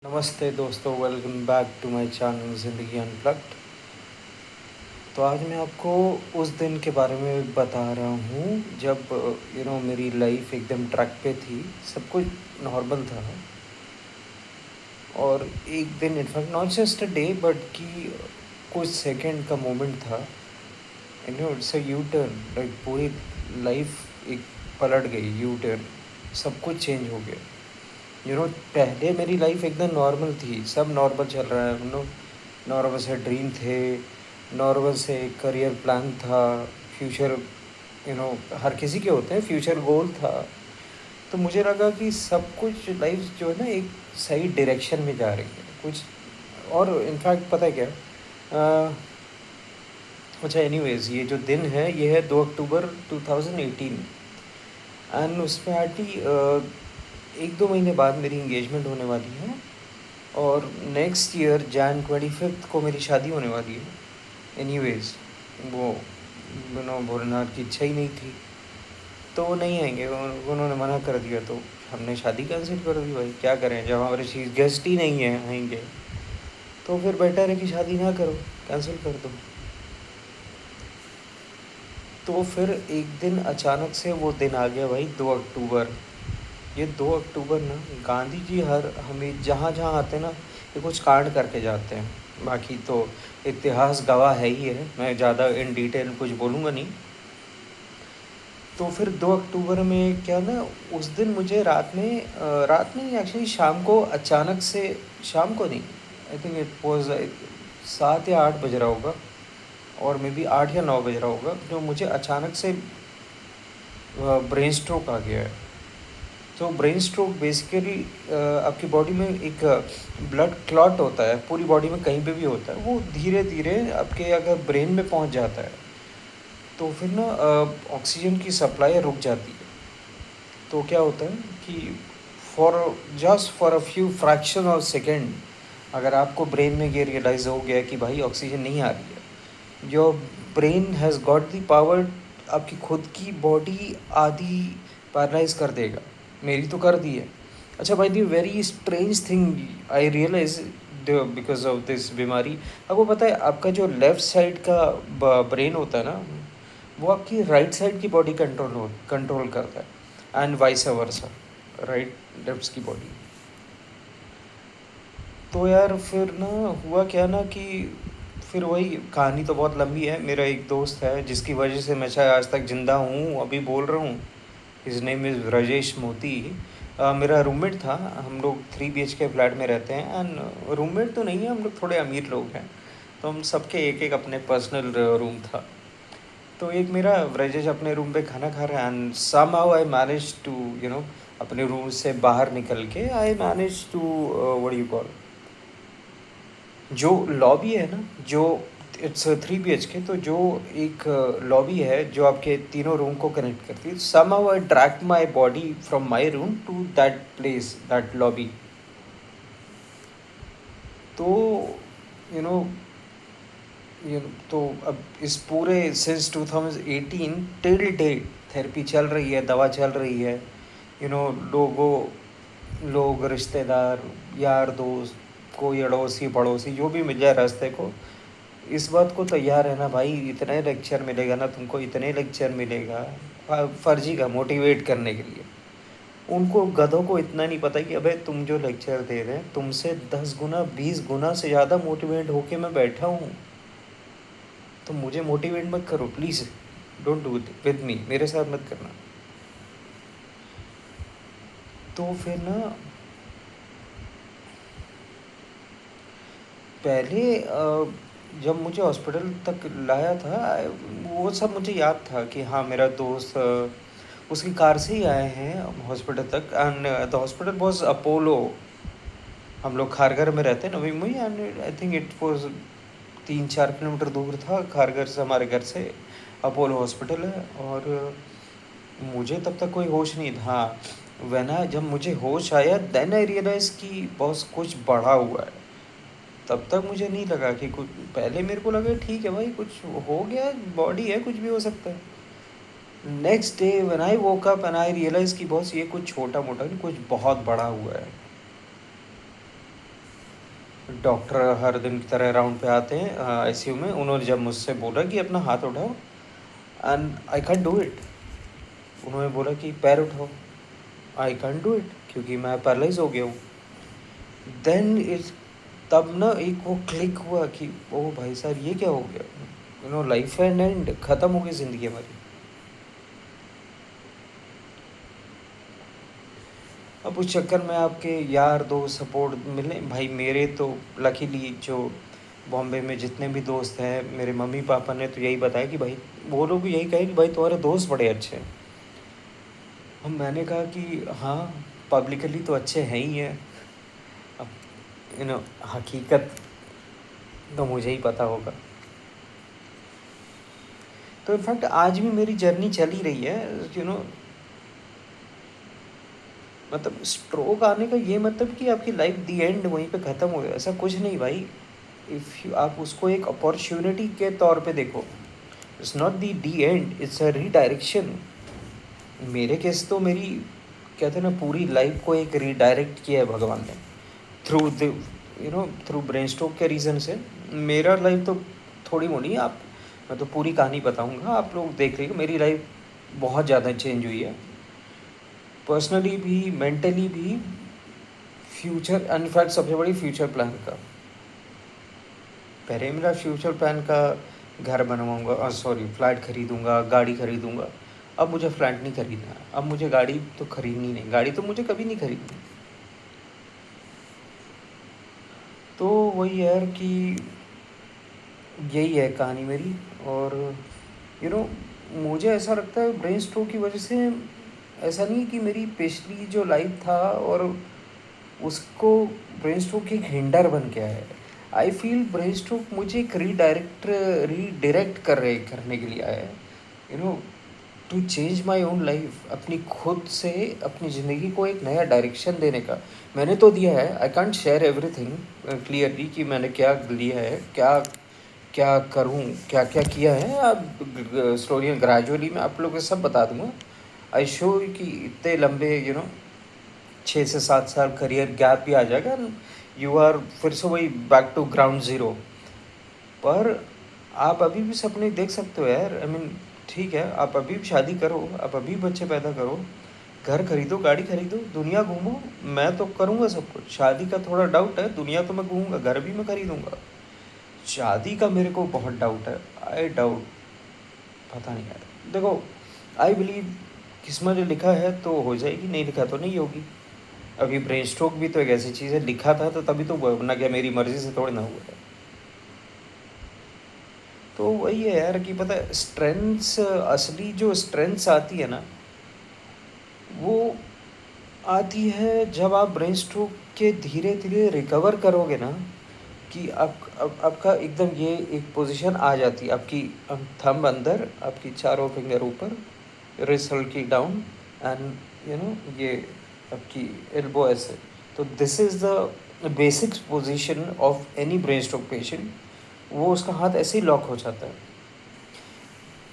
नमस्ते दोस्तों, welcome back to my channel Zindagi unplugged. तो आज मैं आपको उस दिन के बारे में बता रहा हूँ जब मेरी लाइफ एकदम ट्रैक पे थी, सब कुछ नॉर्मल था। और एक दिन in fact not just a day but कि कुछ सेकंड का मोमेंट था। It's a U turn, like पूरी लाइफ एक पलट गई, यू टर्न, सब कुछ चेंज हो गया। पहले मेरी लाइफ एकदम नॉर्मल थी, सब नॉर्मल चल रहा है। नॉर्मल से ड्रीम थे, नॉर्मल से करियर प्लान था, फ्यूचर हर किसी के होते हैं, फ्यूचर गोल था। तो मुझे लगा कि सब कुछ लाइफ जो है ना एक सही डायरेक्शन में जा रही है कुछ। और इनफैक्ट पता है क्या, अ, अच्छा एनीवेज, ये जो दिन है ये है 2 अक्टूबर 2018। एंड उसमें आटी 1-2 महीने बाद मेरी इंगेजमेंट होने वाली है। और नेक्स्ट ईयर Jan 25 को मेरी शादी होने वाली है। एनीवेज, वो भोलेनाथ की इच्छा ही नहीं थी, तो वो नहीं आएंगे, उन्होंने मना कर दिया। तो हमने शादी कैंसिल कर दी। भाई क्या करें, जब हमारे चीज़ गेस्ट ही नहीं है आएंगे, तो फिर बेटर है कि शादी ना करो, कैंसिल कर दो। तो फिर एक दिन अचानक से वो दिन आ गया भाई, 2 अक्टूबर। ये 2 अक्टूबर ना, गांधी जी हर हमें जहाँ जहाँ आते हैं ना, ये कुछ कांड करके जाते हैं। बाकी तो इतिहास गवाह है ही है, मैं ज़्यादा इन डिटेल कुछ बोलूँगा नहीं। तो फिर 2 अक्टूबर में क्या ना, उस दिन मुझे रात में नहीं, एक्चुअली शाम को अचानक से, शाम को नहीं, आई थिंक इट वॉज 7 या 8 बज रहा होगा, और मे बी 8 या 9 बज रहा होगा, जो मुझे अचानक से ब्रेन स्ट्रोक आ गया है। तो ब्रेन स्ट्रोक बेसिकली आपकी बॉडी में एक ब्लड क्लॉट होता है, पूरी बॉडी में कहीं पे भी होता है, वो धीरे धीरे आपके अगर ब्रेन में पहुंच जाता है, तो फिर ना ऑक्सीजन की सप्लाई रुक जाती है। तो क्या होता है कि for for a few fraction of second, अगर आपको ब्रेन में ये रियलाइज़ हो गया कि भाई ऑक्सीजन नहीं आ रही है, your brain has got the power, आपकी खुद की बॉडी आधी पैरालाइज कर देगा। मेरी तो कर दी है। अच्छा भाई, the very strange thing I realize because of this बीमारी। आपको पता है, आपका जो लेफ़्ट साइड का ब्रेन होता है ना, वो आपकी राइट साइड की बॉडी कंट्रोल करता है, and vice versa, right left की बॉडी। तो यार फिर ना हुआ क्या ना कि फिर वही कहानी तो बहुत लंबी है। मेरा एक दोस्त है जिसकी वजह से मैं शायद आज तक ज़िंदा हूँ, अभी बोल रहा हूँ। हिज नेम इज़ राजेश मोती। मेरा रूममेट था। हम लोग 3 BHK फ्लैट में रहते हैं, एंड रूममेट तो नहीं है, हम लोग थोड़े अमीर लोग हैं, तो हम सबके एक एक अपने पर्सनल रूम था। तो एक मेरा राजेश अपने रूम पे खाना खा रहा है, and somehow I manage to अपने रूम से बाहर निकल के I manage to what you call, जो लॉबी है ना, जो इट्स 3 BHK, तो जो एक लॉबी है जो आपके तीनों रूम को कनेक्ट करती है, somehow I drag my body from my room to that place, that lobby. तो यू नो तो अब इस पूरे सिंस 2018 टिल डेट थेरेपी चल रही है, दवा चल रही है। यू नो लोगों लोग, रिश्तेदार, यार दोस्त, कोई अड़ोसी पड़ोसी जो भी मिल जाए रास्ते को, इस बात को तैयार है ना भाई, इतने लेक्चर मिलेगा ना तुमको, इतने लेक्चर मिलेगा फर्जी का, मोटिवेट करने के लिए। उनको गधों को इतना नहीं पता कि अबे तुम जो लेक्चर दे रहे हैं, तुमसे 10 गुना 20 गुना से ज़्यादा मोटिवेट होके मैं बैठा हूँ। तो मुझे मोटिवेट मत करो please, don't do it with me, मेरे साथ मत करना। तो फिर ना पहले जब मुझे हॉस्पिटल तक लाया था, वो सब मुझे याद था कि हाँ मेरा दोस्त उसकी कार से ही आए हैं हॉस्पिटल तक, and the hospital was Apollo. हम लोग खारघर में रहते हैं, Navi Mumbai, and I think it was 3-4 kilometre दूर था खारघर से, हमारे घर से अपोलो हॉस्पिटल है। और मुझे तब तक कोई होश नहीं था। जब मुझे होश आया, देन आई रियलाइज़ कि बॉस कुछ बढ़ा हुआ है। तब तक मुझे नहीं लगा कि कुछ, पहले मेरे को लगा ठीक है भाई, कुछ हो गया, बॉडी है, कुछ भी हो सकता है। Next day when I woke up and I realize कि बॉस ये कुछ छोटा मोटा नहीं, कुछ बहुत बड़ा हुआ है। डॉक्टर हर दिन की तरह राउंड पे आते हैं आईसीयू में। उन्होंने जब मुझसे बोला कि अपना हाथ उठाओ, and I can do it. उन्होंने बोला कि पैर उठाओ, आई कैन डू इट, क्योंकि मैं पैरालाइज हो गया हूँ। देन इस तब ना एक वो क्लिक हुआ कि ओ भाई साहब ये क्या हो गया, लाइफ एंड एंड ख़त्म हो गई ज़िंदगी हमारी। अब उस चक्कर में आपके यार दोस्त सपोर्ट मिले भाई, मेरे तो लकीली जो बॉम्बे में जितने भी दोस्त हैं, मेरे मम्मी पापा ने तो यही बताया कि भाई, वो लोग भी यही कहे कि भाई तुम्हारे दोस्त बड़े अच्छे हैं। अब मैंने कहा कि हाँ, पब्लिकली तो अच्छे हैं ही हैं, अब हकीकत तो मुझे ही पता होगा। तो इनफैक्ट आज भी मेरी जर्नी चल ही रही है, मतलब स्ट्रोक आने का ये मतलब कि आपकी लाइफ दी एंड वहीं पे ख़त्म हो गया, ऐसा कुछ नहीं भाई। इफ़ यू आप उसको एक अपॉर्चुनिटी के तौर पे देखो, it's not the D and, it's a redirection. मेरे केस तो मेरी, कहते हैं ना, पूरी लाइफ को एक रीडायरेक्ट किया है भगवान ने, through the through brain stroke के रीज़न से। मेरा लाइफ तो थोड़ी मोड़ी है, आप मैं तो पूरी कहानी बताऊंगा, आप लोग देख लीजिए। मेरी लाइफ बहुत ज़्यादा चेंज हुई है, पर्सनली भी, मेंटली भी, फ्यूचर। इनफैक्ट सबसे बड़ी फ्यूचर प्लान का, पहले मेरा फ्यूचर प्लान का घर बनवाऊंगा, सॉरी फ्लैट खरीदूंगा, गाड़ी खरीदूंगा। अब मुझे फ्लैट नहीं खरीदना, अब मुझे गाड़ी तो खरीदनी नहीं, गाड़ी तो मुझे कभी नहीं खरीदनी। तो वही यार कि यही है कहानी मेरी। और यू you नो मुझे ऐसा लगता है ब्रेन स्ट्रोक की वजह से, ऐसा नहीं कि मेरी पिछली जो लाइफ था और उसको ब्रेन स्ट्रोक एक हिंडर बन गया है। आई फील ब्रेन स्ट्रोक मुझे एक रीडायरेक्ट करने के लिए आया है, you know to change my own life, अपनी खुद से अपनी ज़िंदगी को एक नया डायरेक्शन देने का। मैंने तो दिया है, I can't share everything clearly कि मैंने क्या लिया है, क्या क्या करूँ, क्या क्या किया है। अब स्लोली ग्रेजुअली मैं आप लोगों को सब बता दूंगा। आई शो कि इतने लंबे 6 से 7 साल करियर गैप भी आ जाएगा, यू आर फिर से वही बैक टू ग्राउंड ज़ीरो। पर आप अभी भी सपने देख सकते हो यार, आई मीन ठीक है, आप अभी भी शादी करो, आप अभी बच्चे पैदा करो, घर खरीदो, गाड़ी खरीदो, दुनिया घूमो। मैं तो करूँगा सब कुछ, शादी का थोड़ा डाउट है, दुनिया तो मैं घूमूंगा, घर भी मैं खरीदूँगा। शादी का मेरे को बहुत डाउट है, आई डाउट, पता नहीं यार। देखो, आई बिलीव किस्मत जो लिखा है तो हो जाएगी, नहीं लिखा तो नहीं होगी। अभी ब्रेन स्ट्रोक भी तो एक ऐसी चीज़ है, लिखा था तो तभी तो हुआ, वरना क्या मेरी मर्ज़ी से थोड़ी ना हुआ है। तो वही है यार कि पता है, स्ट्रेंथ्स, असली जो स्ट्रेंथ्स आती है ना, वो आती है जब आप ब्रेन स्ट्रोक के धीरे धीरे रिकवर करोगे ना, कि आपका एकदम ये एक पोजीशन आ जाती है, आपकी थंब अंदर, आपकी चारों फिंगर ऊपर, रिस्ट हल्की डाउन, एंड ये आपकी एल्बो ऐसे। तो this is the basic position of any brain stroke patient. वो उसका हाथ ऐसे ही लॉक हो जाता है।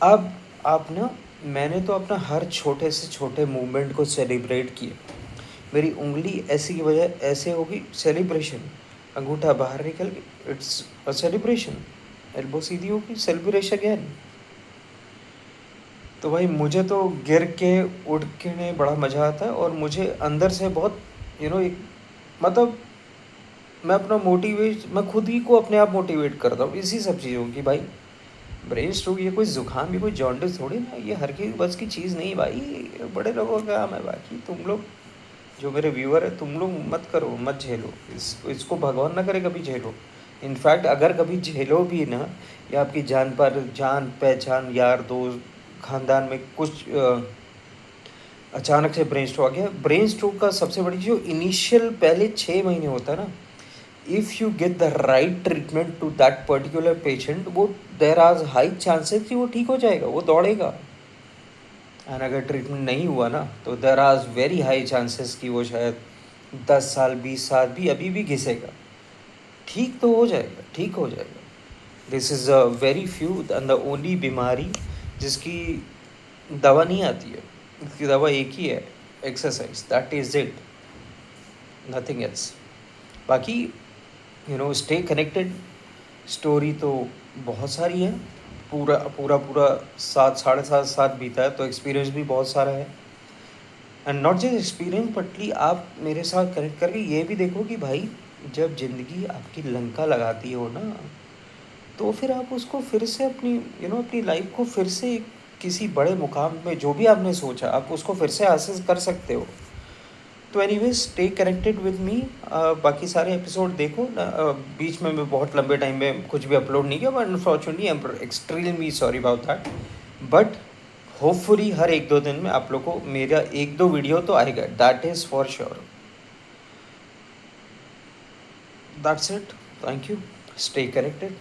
अब आप ना, मैंने तो अपना हर छोटे से छोटे मूवमेंट को सेलिब्रेट किया। मेरी उंगली ऐसी की वजह ऐसे होगी, सेलिब्रेशन। अंगूठा बाहर निकल के, इट्स अ सेलिब्रेशन। एल्बो सीधी होगी, सेलिब्रेशन अगेन। तो भाई मुझे तो गिर के उठ के में बड़ा मज़ा आता है, और मुझे अंदर से बहुत एक, मतलब मैं अपना मैं खुद ही को अपने आप मोटिवेट करता हूँ इसी सब चीज़ों की भाई। ब्रेन स्ट्रोक ये कोई ज़ुकाम, ये कोई जॉन्डिस थोड़ी ना, ये हर की बस की चीज़ नहीं भाई, बड़े लोगों का काम है। बाकी तुम लोग जो मेरे व्यूअर है, तुम लोग मत करो, मत झेलो इसको, भगवान ना करे कभी झेलो। इनफैक्ट अगर कभी झेलो भी ना, या आपकी जान पहचान, यार दोस्त, खानदान में कुछ अचानक से ब्रेन स्ट्रोक आ गया। ब्रेन स्ट्रोक का सबसे बड़ी जो इनिशियल पहले 6 महीने होता है ना, if you get the right treatment to that particular patient, वो देर आर हाई चांसेस कि वो ठीक हो जाएगा, वो दौड़ेगा। और अगर ट्रीटमेंट नहीं हुआ ना, तो there are very high chances कि वो शायद 10 साल 20 साल भी अभी भी घिसेगा। ठीक तो हो जाएगा, ठीक हो जाएगा। This is a very few and the only बीमारी जिसकी दवा नहीं आती है, इसकी दवा एक ही है, exercise, that is it, nothing else. बाकी स्टे कनेक्टेड। स्टोरी तो बहुत सारी है। पूरा पूरा पूरा 7 साढ़े 7 साल बीता है, तो एक्सपीरियंस भी बहुत सारा है। And not just experience butterly आप मेरे साथ कनेक्ट करके ये भी देखो कि भाई, जब ज़िंदगी आपकी लंका लगाती हो ना, तो फिर आप उसको फिर से अपनी अपनी लाइफ को फिर से किसी बड़े मुकाम में, जो भी आपने सोचा, आप उसको फिर से हासिल कर सकते हो। तो anyways, stay connected with me. बाकी सारे एपिसोड देखो बीच में मैं बहुत लंबे टाइम में कुछ भी अपलोड नहीं किया, but unfortunately I am extremely sorry about that. But hopefully हर 1-2 दिन में आप लोग को मेरा 1-2 वीडियो तो आएगा, that is for sure. That's it. Thank you. Stay connected.